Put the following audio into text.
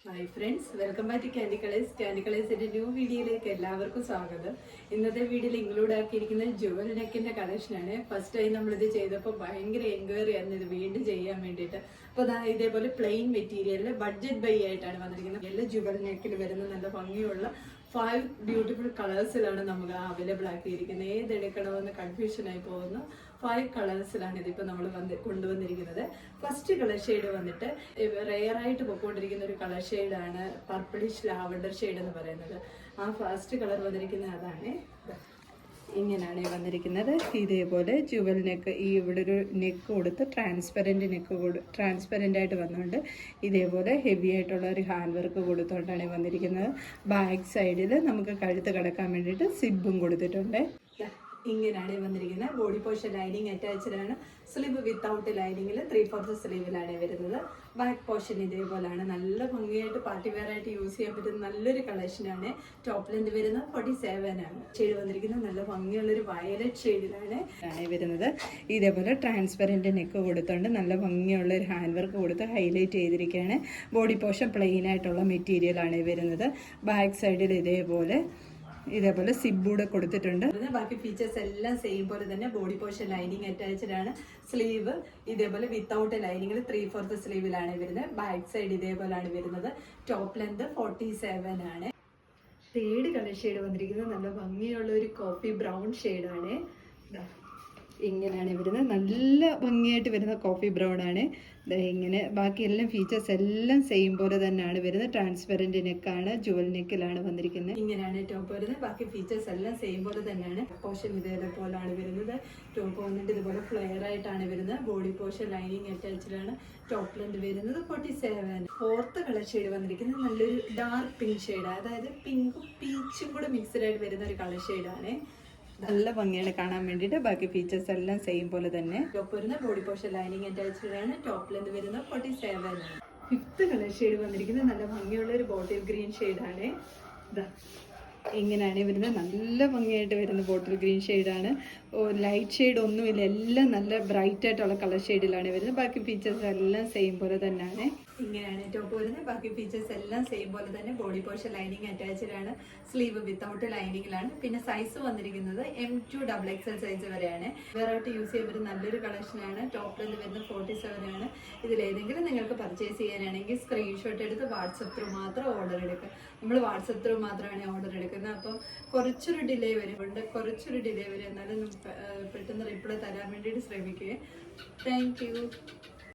Hi friends, welcome back to candy colours. Candy കളേഴ്സിന്റെ new വീഡിയോയിലേക്ക് എല്ലാവർക്കും സ്വാഗതം. ഇന്നത്തെ വീഡിയോയിൽ ഇൻക്ലൂഡ് ആക്കിയിരിക്കുന്ന ജുവൽ നെക്കിന്റെ കളക്ഷനാണ്. ഫസ്റ്റ് ടൈം നമ്മളിത് ചെയ്തപ്പോൾ ഭയങ്കര എൻക്വയറി ആയിരുന്നു ഇത് വീണ്ടും ചെയ്യാൻ വേണ്ടിയിട്ട്. അപ്പോൾ ഇതേപോലെ പ്ലെയിൻ മെറ്റീരിയലിൽ ബഡ്ജറ്റ് ബൈ ആയിട്ടാണ് വന്നിരിക്കുന്നത്. എല്ലാ ജുവൽ നെക്കിൽ വരുന്ന നല്ല ഭംഗിയുള്ള 5 ബ്യൂട്ടിഫുൾ കളേഴ്സിലാണ് നമുക്ക് അവൈലബിൾ ആക്കിയിരിക്കുന്നത്. ഏതെടുക്കണമെന്ന് കൺഫ്യൂഷനായി പോകുന്ന 5 കളേഴ്സിലാണ് ഇതിപ്പോൾ നമ്മൾ കൊണ്ടുവന്നിരിക്കുന്നത്. ഫസ്റ്റ് കളർ ഷെയ്ഡ് വന്നിട്ട് റെയറായിട്ട് പൊയ്ക്കൊണ്ടിരിക്കുന്ന ഒരു കളർ ഷെയ്ഡാണ് പർപ്പിളിഷ് ലാവണ്ടർ ഷെയ്ഡ് എന്ന് പറയുന്നത്. ആ ഫസ്റ്റ് കളർ വന്നിരിക്കുന്നത് അതാണ്. ഇങ്ങനെയാണ് വന്നിരിക്കുന്നത്. ഇതേപോലെ ജുവൽ നെക്ക്, ഈ ഇവിടെ ഒരു നെക്ക് കൊടുത്ത് ട്രാൻസ്പെറൻ്റ് ആയിട്ട് വന്നുകൊണ്ട് ഇതേപോലെ ഹെവി ആയിട്ടുള്ള ഒരു ഹാൻഡ് വർക്ക് കൊടുത്തുകൊണ്ടാണ് വന്നിരിക്കുന്നത്. ബാക്ക് സൈഡിൽ നമുക്ക് കഴുത്ത് കിടക്കാൻ വേണ്ടിയിട്ട് സിബും കൊടുത്തിട്ടുണ്ട്. ഇങ്ങനെയാണ് വന്നിരിക്കുന്നത്. ബോഡി പോർഷൻ ലൈനിങ് അറ്റാച്ച്ഡ് ആണ്. സ്ലീവ് വിത്തൗട്ട് ലൈനിങ്ങിൽ 3/4 സ്ലീവിലാണ് വരുന്നത്. ബാക്ക് പോർഷൻ ഇതേപോലെയാണ്. നല്ല ഭംഗിയായിട്ട് പാർട്ടി വെയർ ആയിട്ട് യൂസ് ചെയ്യാൻ പറ്റുന്ന നല്ലൊരു കളക്ഷനാണ്. ടോപ്പ് ലെന്ത് വരുന്നത് 47 ആണ്. ഷെയ്ഡ് വന്നിരിക്കുന്നത് നല്ല ഭംഗിയുള്ളൊരു വയലറ്റ് ഷെയ്ഡിലാണ് വരുന്നത്. ഇതേപോലെ ട്രാൻസ്പെറൻറ്റ് നെക്ക് കൊടുത്തുകൊണ്ട് നല്ല ഭംഗിയുള്ള ഒരു ഹാൻഡ് വർക്ക് കൊടുത്ത് ഹൈലൈറ്റ് ചെയ്തിരിക്കുകയാണ്. ബോഡി പോർഷൻ പ്ലെയിൻ ആയിട്ടുള്ള മെറ്റീരിയലാണ് വരുന്നത്. ബാക്ക് സൈഡിൽ ഇതേപോലെ സിബൂടെ കൊടുത്തിട്ടുണ്ട്. ബാക്കി ഫീച്ചേഴ്സ് എല്ലാം സെയിം പോലെ തന്നെ. ബോഡി പോർഷൻ ലൈനിങ് അറ്റാച്ച്ഡ് ആണ്. സ്ലീവ് ഇതേപോലെ വിത്തൗട്ട് ലൈനിങ്ങിൽ 3/4 സ്ലീവിലാണ് വരുന്നത്. ബാക്ക് സൈഡ് ഇതേപോലെയാണ് വരുന്നത്. ടോപ്പ് ലെന്ത് 47 ആണ്. തേർഡ് കളർ ഷെയ്ഡ് വന്നിരിക്കുന്നത് നല്ല ഭംഗിയുള്ള ഒരു കോഫി ബ്രൗൺ ഷെയ്ഡാണ്. ഇങ്ങനെയാണ് വരുന്നത്. നല്ല ഭംഗിയായിട്ട് വരുന്ന കോഫി ബ്രൗൺ ആണ്. ഇങ്ങനെ ബാക്കി എല്ലാം ഫീച്ചേഴ്സ് എല്ലാം സെയിം പോലെ തന്നെയാണ് വരുന്നത്. ട്രാൻസ്പെറൻറ്റ് നെക്കാണ്, ജുവൽ നെക്കിലാണ് വന്നിരിക്കുന്നത്. ഇങ്ങനെയാണ് ടോപ്പ് വരുന്നത്. ബാക്കി ഫീച്ചേഴ്സ് എല്ലാം സെയിം പോലെ തന്നെയാണ്. പോർഷൻ ഇതേപോലെയാണ് വരുന്നത്. ടോപ്പ് വന്നിട്ട് ഇതുപോലെ ഫ്ലെയർ ആയിട്ടാണ് വരുന്നത്. ബോഡി പോർഷൻ ലൈനിങ് അറ്റാച്ച്ഡ് ആണ്. ടോപ്പ് ലെന്ത് വരുന്നത് 47. ഫോർത്ത് കളർ ഷെയ്ഡ് വന്നിരിക്കുന്നത് നല്ലൊരു ഡാർക്ക് പിങ്ക് ഷെയ്ഡ്, അതായത് പിങ്കും പീച്ചും കൂടെ മിക്സ്ഡ് ആയിട്ട് വരുന്ന ഒരു കളർ ഷെയ്ഡാണ്. നല്ല ഭംഗിയാണ് കാണാൻ വേണ്ടിയിട്ട്. ബാക്കി ഫീച്ചേഴ്സ് എല്ലാം സെയിം പോലെ തന്നെ. ടോപ്പ് വരുന്ന ബോഡി പോർഷൻ ലൈനിങ് അറ്റാച്ച്ഡ് ആണ്. ടോപ്പ് ലെന്ത് വരുന്നത് 47 ആണ്. ഫിഫ്ത്ത് കളർ ഷെയ്ഡ് വന്നിരിക്കുന്നത് നല്ല ഭംഗിയുള്ള ഒരു ബോട്ടിൽ ഗ്രീൻ ഷെയ്ഡാണ്. ഇങ്ങനെയാണ് വരുന്നത്. നല്ല ഭംഗിയായിട്ട് വരുന്ന ബോട്ടിൽ ഗ്രീൻ ഷെയ്ഡാണ്. ലൈറ്റ് ഷെയ്ഡ് ഒന്നുമില്ല, എല്ലാം നല്ല ബ്രൈറ്റ് ആയിട്ടുള്ള കളർ ഷെയ്ഡിലാണ് വരുന്നത്. ബാക്കി ഫീച്ചേഴ്സ് എല്ലാം സെയിം പോലെ തന്നെയാണ്. ഇങ്ങനെയാണ് ടോപ്പ് വരുന്നത്. ബാക്കി ഫീച്ചേഴ്സ് എല്ലാം സെയിം പോലെ തന്നെ. ബോഡി പോർഷൻ ലൈനിങ് അറ്റാച്ച്ഡ് ആണ്. സ്ലീവ് വിത്തൗട്ട് ലൈനിങ്ങിലാണ്. പിന്നെ സൈസ് വന്നിരിക്കുന്നത് M2 XXL സൈസ് വരെയാണ്. വേറായിട്ട് യൂസ് ചെയ്യാൻ പറ്റുന്ന നല്ലൊരു കളക്ഷനാണ്. ടോപ്പ് ലെന്ത് വരുന്നത് 47 ആണ്. ഇതിലേതെങ്കിലും നിങ്ങൾക്ക് പർച്ചേസ് ചെയ്യാനാണെങ്കിൽ സ്ക്രീൻഷോട്ട് എടുത്ത് വാട്സപ്പ് ത്രൂ മാത്രം ഓർഡർ എടുക്കുക. നമ്മൾ വാട്സപ്പ് ത്രൂ മാത്രമാണ് ഓർഡർ എടുക്കുന്നത്. അപ്പം കുറച്ചൊരു ഡിലേ വരുന്നുണ്ട്. എന്നാലും പെട്ടെന്ന് റിപ്ലൈ തരാൻ വേണ്ടിയിട്ട് ശ്രമിക്കുക. Thank you.